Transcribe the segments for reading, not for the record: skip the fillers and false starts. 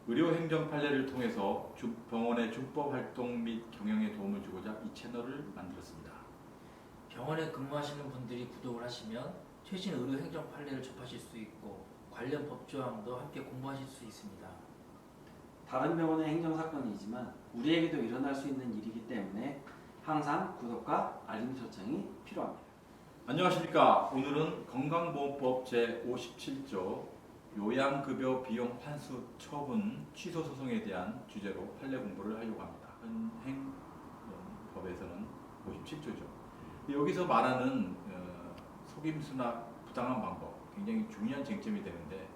의료행정 판례를 통해서 병원의 준법 활동 및 경영에 도움을 주고자 이 채널을 만들었습니다. 병원에 근무하시는 분들이 구독을 하시면 최신 의료행정 판례를 접하실 수 있고 관련 법조항도 함께 공부하실 수 있습니다. 다른 병원의 행정사건이지만 우리에게도 일어날 수 있는 일이기 때문에 항상 구독과 알림 설정이 필요합니다. 안녕하십니까. 오늘은 건강보험법 제57조 요양급여 비용 환수 처분 취소 소송에 대한 주제로 판례 공부를 하려고 합니다. 현행법에서는 57조죠. 여기서 말하는 속임수나 부당한 방법, 굉장히 중요한 쟁점이 되는데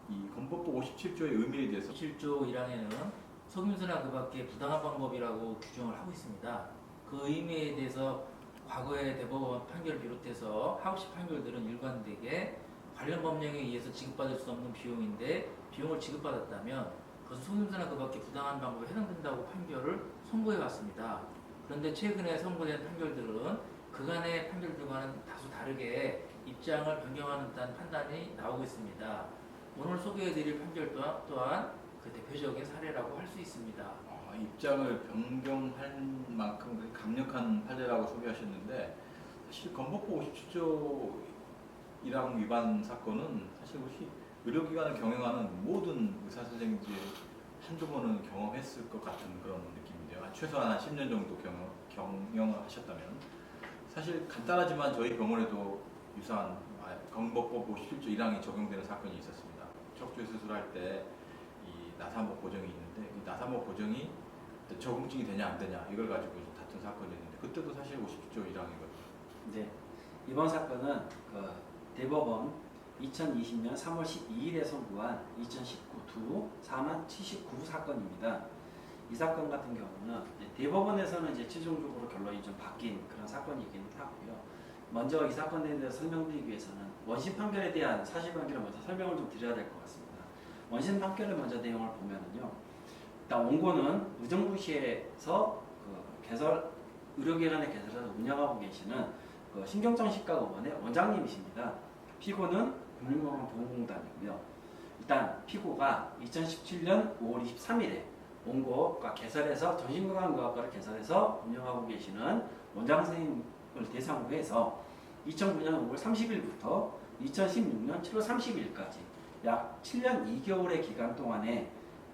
이 건법법 57조의 의미에 대해서 7조 1항에는 속임수나 그 밖에 부당한 방법이라고 규정을 하고 있습니다. 그 의미에 대해서 과거의 대법원 판결을 비롯해서 하급식 판결들은 일관되게 관련 법령에 의해서 지급받을 수 없는 비용인데 비용을 지급받았다면 그것은 속임수나 그 밖에 부당한 방법에 해당된다고 판결을 선고해 왔습니다. 그런데 최근에 선고된 판결들은 그간의 판결들과는 다소 다르게 입장을 변경하는 듯한 판단이 나오고 있습니다. 오늘 소개해드릴 판결 또한 그 대표적인 사례라고 할 수 있습니다. 입장을 변경할 만큼 강력한 판례라고 소개하셨는데 사실 건법법 57조 1항 위반 사건은 사실 혹시 의료기관을 경영하는 모든 의사선생님들이 한두 번은 경험했을 것 같은 그런 느낌인데요. 최소한 한 10년 정도 경영을 하셨다면 사실 간단하지만 저희 병원에도 유사한 건법법 57조 1항이 적용되는 사건이 있었습니다. 척추 수술할 때 이 나사목 고정이 있는데 이 나사목 고정이 적응증이 되냐 안 되냐 이걸 가지고 다툰 사건이었는데 그때도 사실 57조 1항이거든요. 네, 이번 사건은 대법원 2020년 3월 12일에 선고한 2019두 4만 79 사건입니다. 이 사건 같은 경우는 대법원에서는 이제 최종적으로 결론이 좀 바뀐 그런 사건이긴 하고요. 먼저 이 사건에 대해서 설명드리기 위해서는 원심 판결에 대한 사실관계를 먼저 설명을 좀 드려야 될 것 같습니다. 원심 판결의 먼저 내용을 보면은요. 일단 원고는 의정부시에서 의료기관의 개설을 운영하고 계시는 신경정신과 의원의 원장님이십니다. 피고는 국민건강보험공단이고요. 일단 피고가 2017년 5월 23일에 원고가 개설해서 정신건강의학과를 개설해서 운영하고 계시는 원장 선생님을 대상으로 해서 2009년 5월 30일부터 2016년 7월 30일까지 약 7년 2개월의 기간 동안에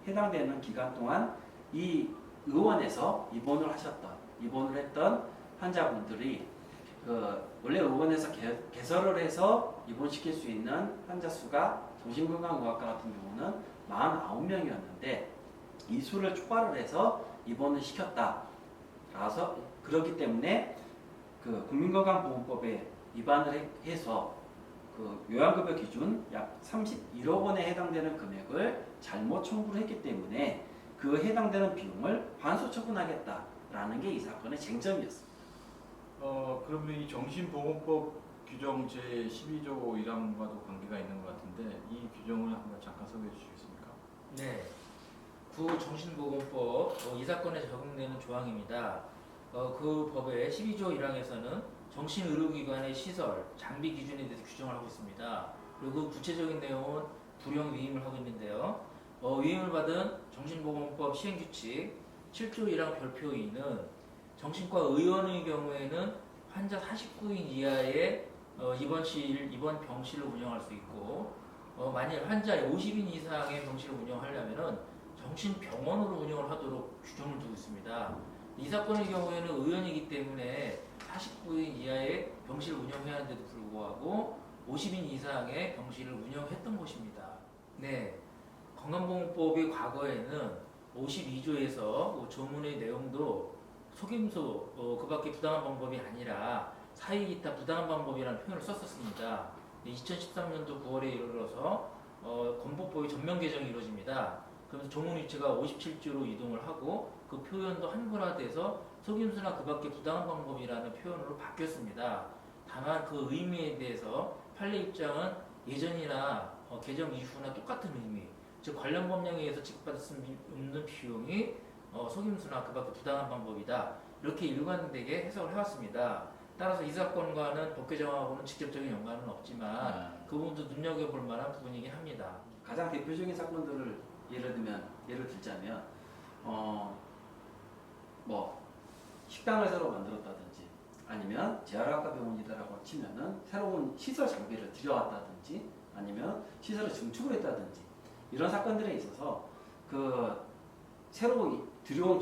해당되는 기간 동안 이 의원에서 입원을 했던 환자분들이 원래 의원에서 개설을 해서 입원시킬 수 있는 환자 수가 정신건강의학과 같은 경우는 49명이었는데 이 수를 초과를 해서 입원을 시켰다. 그렇기 때문에 국민건강보험법에 위반을 해서 요양급여 기준 약 31억 원에 해당되는 금액을 잘못 청구를 했기 때문에 그 해당되는 비용을 환수 처분하겠다라는 게 이 사건의 쟁점이었습니다. 그러면 이 정신보건법 규정 제12조 1항과도 관계가 있는 것 같은데 이 규정을 한번 잠깐 소개해 주시겠습니까? 네, 구정신보건법 이 사건에 적용되는 조항입니다. 그 법의 12조 1항에서는 정신의료기관의 시설, 장비 기준에 대해서 규정을 하고 있습니다. 그리고 구체적인 내용은 불용 위임을 하고 있는데요. 위임을 받은 정신보건법 시행규칙 7조 1항 별표 2는 정신과 의원의 경우에는 환자 49인 이하의 입원 병실을 운영할 수 있고 만일 환자 50인 이상의 병실을 운영하려면 정신병원으로 운영을 하도록 규정을 두고 있습니다. 이 사건의 경우에는 의원이기 때문에 49인 이하의 병실을 운영해야 하는데도 불구하고 50인 이상의 병실을 운영했던 것입니다. 네, 건강보험법이 과거에는 52조에서 조문의 내용도 속임수, 그 밖에 부당한 방법이 아니라 사이기타 부당한 방법이라는 표현을 썼었습니다. 2013년도 9월에 이르러서 건보법의 전면 개정이 이루어집니다. 그러면서 조문 위치가 57조로 이동을 하고 그 표현도 한글화돼서 속임수나 그 밖에 부당한 방법이라는 표현으로 바뀌었습니다. 다만 그 의미에 대해서 판례 입장은 예전이나 개정 이후나 똑같은 의미, 즉 관련 법령에 의해서 지급받을 수 없는 비용이 속임수나 그 밖에 부당한 방법이다. 이렇게 일관되게 해석을 해왔습니다. 따라서 이 사건과는 법 개정하고는 직접적인 연관은 없지만 그 부분도 눈여겨볼 만한 부분이긴 합니다. 가장 대표적인 사건들을 예를 들자면 뭐 식당을 새로 만들었다든지 아니면 재활학과 병원이다라고 치면은 새로운 시설 장비를 들여왔다든지 아니면 시설을 증축을 했다든지 이런 사건들에 있어서 그 새로 들여온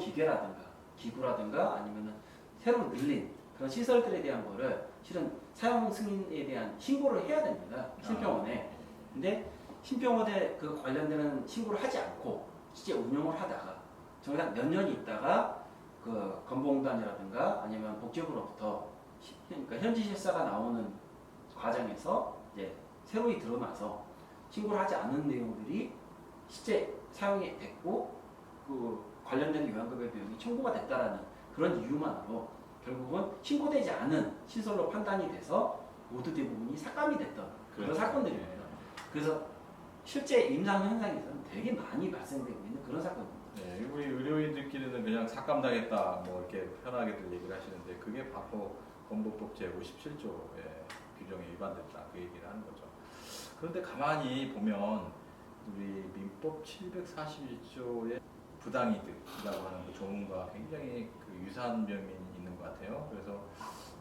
기구라든가 아니면은 새로 늘린 그런 시설들에 대한 거를 실은 사용 승인에 대한 신고를 해야 됩니다. 신병원에. 근데 신병원에 그 관련되는 신고를 하지 않고 실제 운영을 하다가 정작 몇 년이 있다가 그 건보공단이라든가 아니면 복지부로부터 그러니까 현지 실사가 나오는 과정에서 이제 새로이 드러나서 신고를 하지 않은 내용들이 실제 사용이 됐고 그 관련된 요양급여 비용이 청구가 됐다라는 그런 이유만으로 결국은 신고되지 않은 시설로 판단이 돼서 모두 대부분이 삭감이 됐던 그런 그렇죠. 사건들입니다. 그래서 실제 임상 현상에서는 되게 많이 발생되고 있는 그런 사건입니다. 네, 우리 의료인들끼리는 그냥 삭감당했다 뭐 이렇게 편하게들 얘기를 하시는데 그게 바로 건보법 제57조의 규정에 위반됐다 그 얘기를 하는 거죠. 그런데 가만히 보면 우리 민법 741조의 부당이득이라고 하는 그 조문과 굉장히 그 유사한 면이 있는 것 같아요. 그래서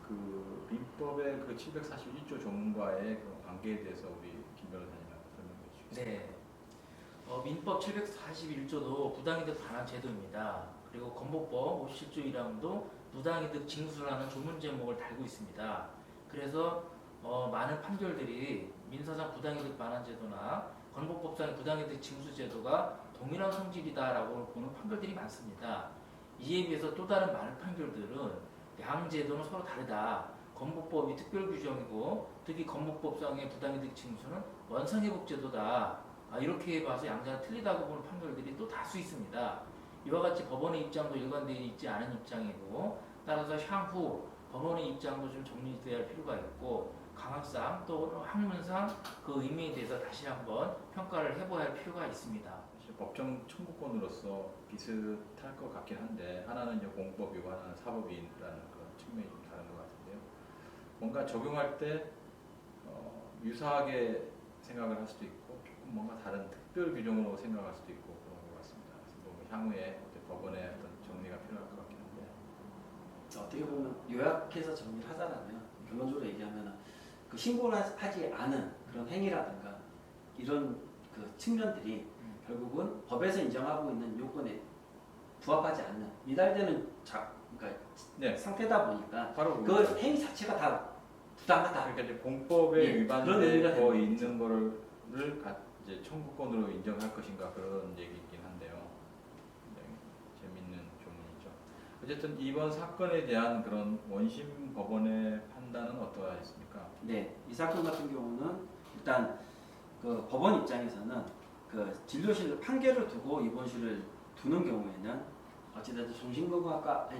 그 민법의 그 741조 조문과의 그 관계에 대해서 우리 김 변호사님한테 설명해 주시겠어요? 네. 민법 741조도 부당이득 반환 제도입니다. 그리고 건보법 57조 1항도 부당이득 징수라는 조문 제목을 달고 있습니다. 그래서 많은 판결들이 민사상 부당이득 반환 제도나 건보법상의 부당이득 징수 제도가 동일한 성질이다라고 보는 판결들이 많습니다. 이에 비해서 또 다른 많은 판결들은 양 제도는 서로 다르다. 건보법이 특별 규정이고 특히 건보법상의 부당이득 징수는 원상회복 제도다. 이렇게 봐서 양자가 틀리다고 보는 판결들이 또 다수 있습니다. 이와 같이 법원의 입장도 일관되어 있지 않은 입장이고 따라서 향후 법원의 입장도 좀 정리되어야 할 필요가 있고 강학상 또 학문상 그 의미에 대해서 다시 한번 평가를 해봐야 할 필요가 있습니다. 사실 법정 청구권으로서 비슷할 것 같긴 한데 하나는 이제 공법 위반, 하나는 사법위반이라는 그런 측면이 좀 다른 것 같은데요. 뭔가 적용할 때 유사하게 생각을 할 수도 있고 조금 뭔가 다른 특별 규정으로 생각할 수도 있고 그런 것 같습니다. 그래서 뭐 향후에 법원의 어떤 정리가 필요할 것 같긴 한데 어떻게 보면 요약해서 정리를 하자면 결론적으로 얘기하면 그 신고를 하지 않은 그런 행위라든가 이런 그 측면들이 결국은 법에서 인정하고 있는 요건에 부합하지 않는 미달되는 그러니까 네. 상태다 보니까 바로 그 행위 자체가 다 부당하다. 그러니까 이제 공법에 예, 그런 의미가 위반되어 되는 있는 거를 이제 청구권으로 인정할 것인가 그런 얘기이긴 한데요. 굉장히 재밌는 조문이죠. 어쨌든 이번 사건에 대한 그런 원심 법원의 판단은 어떠하셨습니까? 네, 이 사건 같은 경우는 일단 그 법원 입장에서는 그 진료실 판결을 두고 입원실을 두는 경우에는 어찌됐든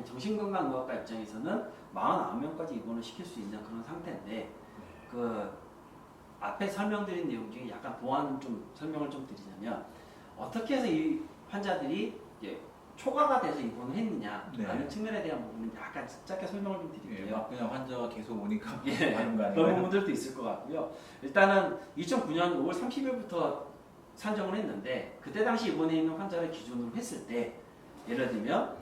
정신건강의학과 입장에서는 49명까지 입원을 시킬 수 있는 그런 상태인데 그 앞에 설명드린 내용 중에 약간 보완 좀 설명을 좀 드리자면 어떻게 해서 이 환자들이 이제 초과가 돼서 입원을 했느냐라는 네. 측면에 대한 부분은 약간 짧게 설명을 좀 예, 드릴게요. 막 그냥 환자가 계속 오니까 예, 하는 거 그런 아닌가요? 부분들도 있을 것 같고요. 일단은 2009년 5월 30일부터 산정을 했는데 그때 당시 입원해 있는 환자를 기준으로 했을 때 예를 들면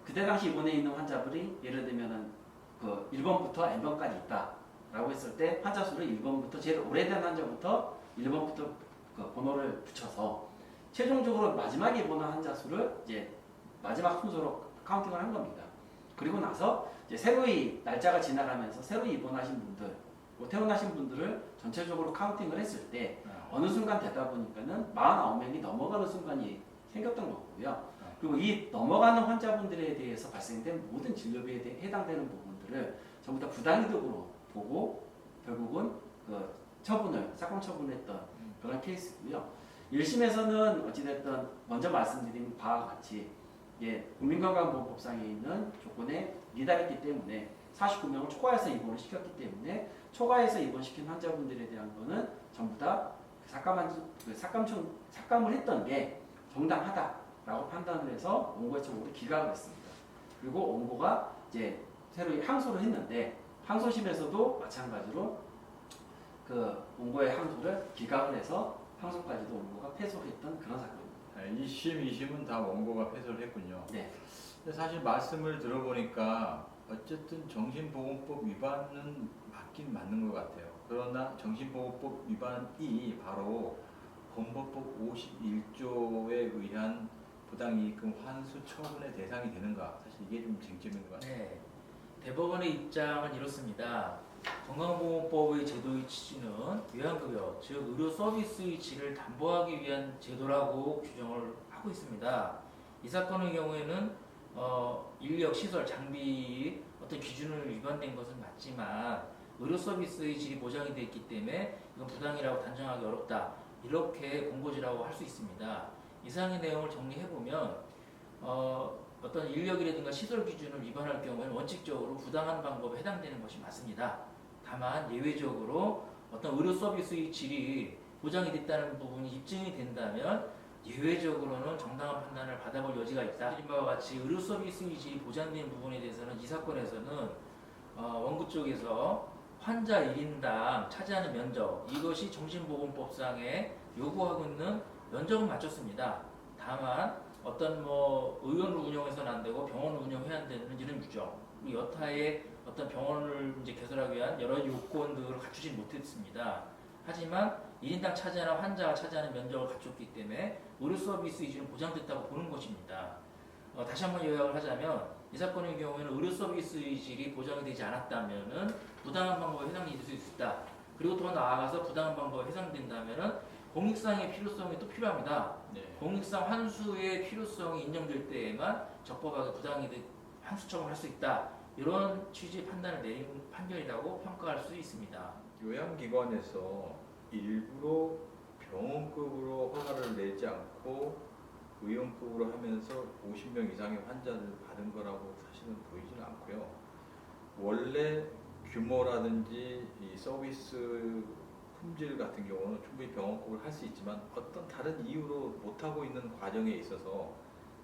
그때 당시 입원해 있는 환자들이 예를 들면은 그 1번부터 N번까지 있다라고 했을 때 환자 수를 1번부터 제일 오래된 환자부터 1번부터 그 번호를 붙여서 최종적으로 마지막에 입원한 환자 수를 이제 마지막 순서로 카운팅을 한 겁니다. 그리고 나서 이제 새로이 날짜가 지나가면서 새로이 입원하신 분들, 뭐 퇴원하신 분들을 전체적으로 카운팅을 했을 때 어느 순간 되다 보니까는 49명이 넘어가는 순간이 생겼던 거고요. 그리고 이 넘어가는 환자분들에 대해서 발생된 모든 진료비에 해당되는 부분들을 전부 다 부당이득으로 보고 결국은 그 사건 처분했던 그런 케이스고요. 1심에서는 어찌됐든 먼저 말씀드린 바와 같이 국민건강보험법상에 있는 조건에 미달했기 때문에 49명을 초과해서 입원을 시켰기 때문에 초과해서 입원시킨 환자분들에 대한 거는 전부 다 삭감을 했던 게 정당하다라고 판단을 해서 원고의 청구를 기각을 했습니다. 그리고 원고가 이제 새로 항소를 했는데 항소심에서도 마찬가지로 그 원고의 항소를 기각을 해서 항소까지도 원고가 패소했던 그런 사건입니다. 1심, 2심은 다 원고가 패소를 했군요. 네. 근데 사실 말씀을 들어보니까 어쨌든 정신보건법 위반은 맞긴 맞는 것 같아요. 그러나 정신보건법 위반이 바로 건보법 51조에 의한 부당이익금 환수 처분의 대상이 되는가, 사실 이게 좀 쟁점인 것 같아요. 네. 대법원의 입장은 이렇습니다. 건강보험법의 제도의 취지는 요양급여, 즉 의료 서비스의 질을 담보하기 위한 제도라고 규정을 하고 있습니다. 이 사건의 경우에는 인력, 시설, 장비 어떤 기준을 위반된 것은 맞지만 의료 서비스의 질이 보장이 되어 있기 때문에 이건 부당이라고 단정하기 어렵다. 이렇게 본고지라고 할 수 있습니다. 이상의 내용을 정리해보면 어떤 인력이라든가 시설 기준을 위반할 경우에는 원칙적으로 부당한 방법에 해당되는 것이 맞습니다. 다만 예외적으로 어떤 의료 서비스의 질이 보장이 됐다는 부분이 입증이 된다면 예외적으로는 정당한 판단을 받아볼 여지가 있다. 이런 바와 같이 의료 서비스의 질이 보장된 부분에 대해서는 이 사건에서는 원고 쪽에서 환자 1인당 차지하는 면적, 이것이 정신보건법상에 요구하고 있는 면적은 맞췄습니다. 다만 어떤 의원을 운영해서는 안 되고 병원을 운영해야 한다는 이런 규정, 그리고 여타의 어떤 병원을 이제 개설하기 위한 여러 요건들을 갖추지 못했습니다. 하지만 1인당 차지하는 환자가 차지하는 면적을 갖췄기 때문에 의료 서비스 이주는 보장됐다고 보는 것입니다. 다시 한번 요약을 하자면 이 사건의 경우에는 의료 서비스의 질이 보장이 되지 않았다면은 부당한 방법에 해당될 수 있다. 그리고 더 나아가서 부당한 방법에 해당된다면은 공익상의 필요성이 또 필요합니다. 네. 공익상 환수의 필요성이 인정될 때에만 적법하게 부당이득 환수 처분할 수 있다. 이런 취지의 판단을 내린 판결이라고 평가할 수 있습니다. 요양기관에서 일부러 병원급으로 허가를 내지 않고 의원급으로 하면서 50명 이상의 환자를 받은 거라고 사실은 보이지는 않고요. 원래 규모라든지 이 서비스 품질 같은 경우는 충분히 병원급을 할 수 있지만 어떤 다른 이유로 못하고 있는 과정에 있어서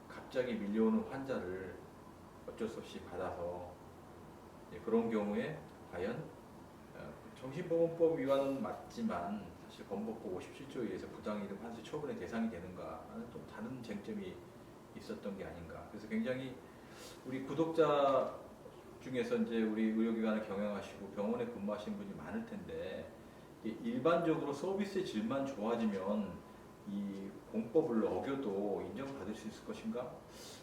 갑자기 밀려오는 환자를 어쩔 수 없이 받아서 그런 경우에 과연 정신보건법 위반은 맞지만 사실 건보법 57조에 의해서 부당이득 환수 처분의 대상이 되는가 하는 좀 다른 쟁점이 있었던 게 아닌가. 그래서 굉장히 우리 구독자 중에서 이제 우리 의료기관을 경영하시고 병원에 근무하시는 분이 많을 텐데 일반적으로 서비스의 질만 좋아지면 이 공법을 어겨도 인정받을 수 있을 것인가?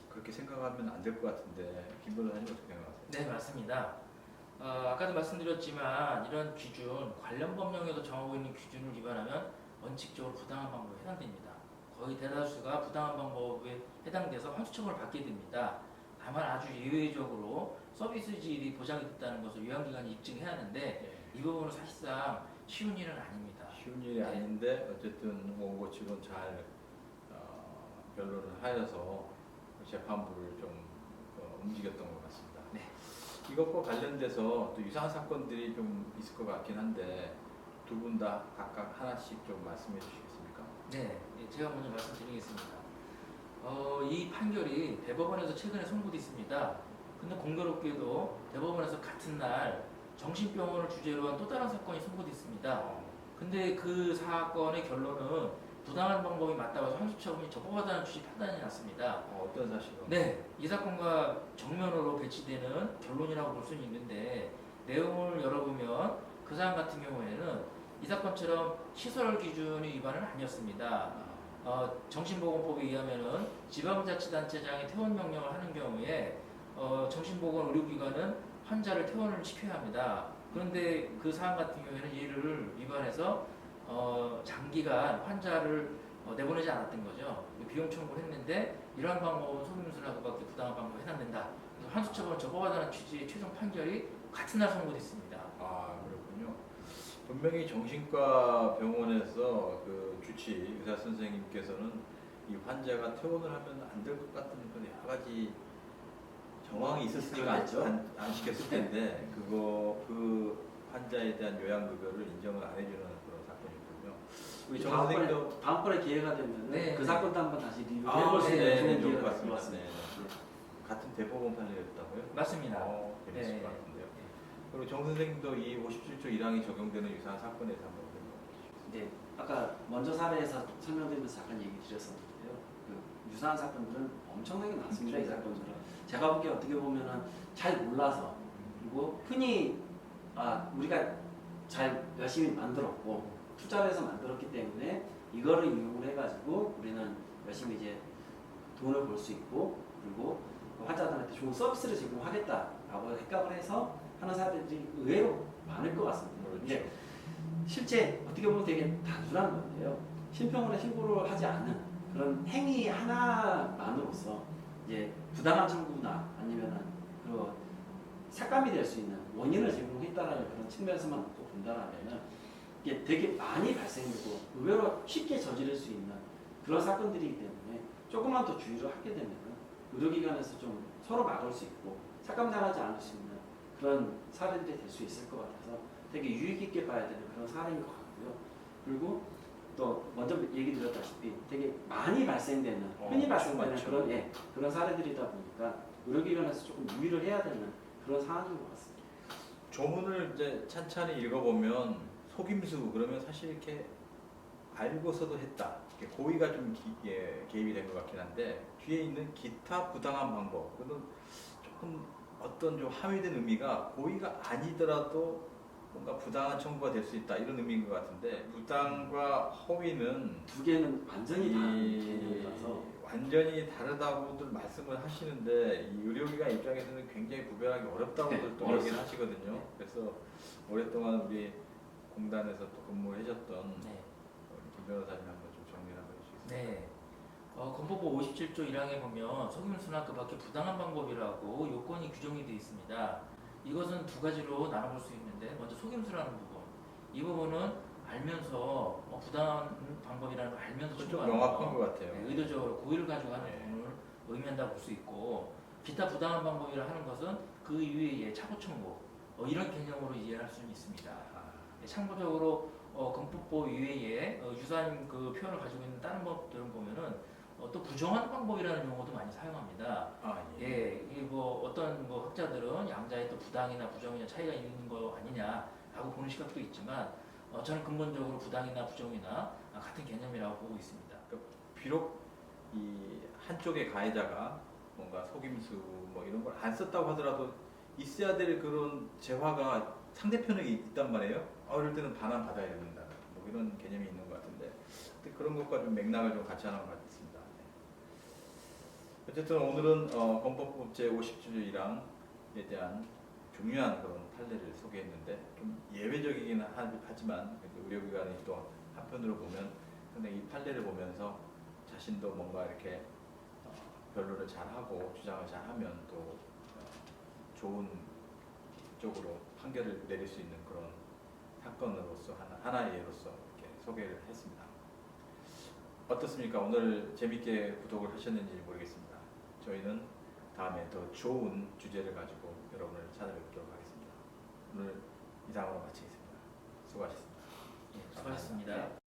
그렇게 생각하면 안 될 것 같은데 김 변호사님 어떻게 생각하세요? 네, 맞습니다. 아까도 말씀드렸지만 이런 기준, 관련 법령에도 정하고 있는 기준을 위반하면 원칙적으로 부당한 방법에 해당됩니다. 거의 대다수가 부당한 방법에 해당돼서 환수처분을 받게 됩니다. 다만 아주 예외적으로 서비스질이 보장이 됐다는 것을 요양기관이 입증해야 하는데 이 부분은 사실상 쉬운 일은 아닙니다. 쉬운 일이 네. 아닌데 어쨌든 원고 측은 잘 변론을 하여서 재판부를 좀 움직였던 것 같습니다. 네. 이것과 관련돼서 또 유사한 사건들이 좀 있을 것 같긴 한데 두 분 다 각각 하나씩 좀 말씀해 주시겠습니까? 네, 제가 먼저 말씀드리겠습니다. 이 판결이 대법원에서 최근에 선고됐습니다. 근데 공교롭게도 대법원에서 같은 날 정신병원을 주제로 한 또 다른 사건이 선고됐습니다. 근데 그 사건의 결론은 부당한 방법이 맞다고 해서 환수처분이 적법하다는 취지 판단이 났습니다. 어떤 사실로? 네, 이 사건과 정면으로 배치되는 결론이라고 볼 수는 있는데 내용을 열어보면 그 사안 같은 경우에는 이 사건처럼 시설 기준이 위반은 아니었습니다. 정신보건법에 의하면은 지방자치단체장이 퇴원 명령을 하는 경우에 정신보건 의료기관은 환자를 퇴원을 시켜야 합니다. 그런데 그 사안 같은 경우에는 이를 위반해서 장기간 환자를 내보내지 않았던 거죠. 비용 청구를 했는데 이러한 방법은 소비누설하고밖에 부당한 방법에 해당된다. 그래서 환수처분을 적법하다는 취지의 최종 판결이 같은 날 선고됐습니다. 아, 그렇군요. 분명히 정신과 병원에서 그 주치 의사 선생님께서는 이 환자가 퇴원을 하면 안 될 것 같은 그런 여러 가지 정황이 있었으니까 안 시켰을 텐데 그 환자에 대한 요양급여를 인정을 안 해주는 그런 사건이었군요. 우리 정 선생님도 다음번에 기회가 되면 네, 그 네. 사건도 한번 다시 리뷰해볼 아, 수 있는 네, 좋은 좋을 기회가 것 될것 같습니다. 같습니다. 네. 같은 대법원 판례였다고요? 맞습니다. 재밌을 네. 것 같은데요. 그리고 정 선생님도 이 57조 1항이 적용되는 유사한 사건에 대해서 한번 네, 아까 먼저 사례에서 설명드리면서 잠깐 얘기 드렸었는데요. 그 유사한 사건들은 엄청나게 많습니다. 이 사건들은 제가 보기에 어떻게 보면은 잘 몰라서 그리고 흔히 우리가 잘 열심히 만들었고 투자를 해서 만들었기 때문에 이거를 이용을 해가지고 우리는 열심히 이제 돈을 벌 수 있고 그리고 환자들한테 좋은 서비스를 제공하겠다라고 생각을 해서 하는 사람들이 의외로 많을 것 같습니다. 근데 실제 어떻게 보면 되게 단순한 건데요. 심평원에 신고를 하지 않는 그런 행위 하나만으로서 이제 부당한 청구나 아니면은 그 삭감이 될 수 있는 원인을 제공했다라는 그런 측면에서만 놓고 본다라면은 이게 되게 많이 발생되고 의외로 쉽게 저지를 수 있는 그런 사건들이기 때문에 조금만 더 주의를 하게 되면은 의료기관에서 좀 서로 막을 수 있고 삭감당하지 않을 수 있는 그런 사례들이 될 수 있을 것 같아서 되게 유익 있게 봐야 되는 그런 사례인 것 같고요. 그리고 또 먼저 얘기 드렸다시피 되게 많이 발생되는 흔히 발생되는 맞죠. 그런 사례들이다 보니까 의료기관에서 조금 유의를 해야 되는 그런 상황인 것 같습니다. 조문을 이제 찬찬히 읽어보면 속임수 그러면 사실 이렇게 알고서도 했다. 이렇게 고의가 좀 개입이 된 것 같긴 한데 뒤에 있는 기타 부당한 방법 그는 조금 어떤 좀 함의된 의미가 고의가 아니더라도 뭔가 부당한 청구가 될 수 있다 이런 의미인 것 같은데 부당과 허위는 두 개는 완전히 다른 개념이라서 완전히 다르다고들 말씀을 하시는데 이 의료기관 입장에서는 굉장히 구별하기 어렵다고들 또 얘기를 하시거든요. 네. 그래서 오랫동안 우리 공단에서 또 근무를 해줬던 네. 김 변호사님 한번 좀 정리를 한번 해주시겠어요? 네. 건법부 57조 1항에 보면 속임수나 그 밖에 부당한 방법이라고 요건이 규정이 되어 있습니다. 이것은 두 가지로 나눠볼 수 있는데 먼저 속임수라는 부분. 이 부분은 알면서 부당한 방법이라는 걸 알면서 좀 청구하는 명확한 것 같아요. 네, 의도적으로 고의를 가지고 하는 네. 부분을 의미한다고 볼 수 있고 기타 부당한 방법이라 하는 것은 그 이외에 차고 청구 이런 개념으로 이해할 수는 있습니다. 참고적으로 건법법 이외에 유사한 그 표현을 가지고 있는 다른 법들은 보면은 또 부정한 방법이라는 용어도 많이 사용합니다. 이게 뭐 어떤 뭐 학자들은 양자의 또 부당이나 부정이나 차이가 있는 거 아니냐라고 보는 시각도 있지만 저는 근본적으로 부당이나 부정이나 같은 개념이라고 보고 있습니다. 비록 이 한쪽의 가해자가 뭔가 속임수 뭐 이런 걸 안 썼다고 하더라도 있어야 될 그런 재화가 상대편에 있단 말이에요. 이럴 때는 반환 받아야 된다. 뭐 이런 개념이 있는 것 같은데 근데 그런 것과 좀 맥락을 좀 같이 하는 것 같습니다. 네. 어쨌든 오늘은 건법법 제57조 1항에 대한 중요한 그런 판례를 소개했는데 좀 예외적이긴 하지만 의료기관이 또 한편으로 보면 상당히 이 판례를 보면서 자신도 뭔가 이렇게 변론을 잘하고 주장을 잘하면 또 좋은 쪽으로 판결을 내릴 수 있는 그런 사건으로서 하나의 예로서 이렇게 소개를 했습니다. 어떻습니까? 오늘 재밌게 구독을 하셨는지 모르겠습니다. 저희는 다음에 더 좋은 주제를 가지고 여러분을 찾아뵙도록 하겠습니다. 오늘 이상으로 마치겠습니다. 수고하셨습니다. 수고하셨습니다.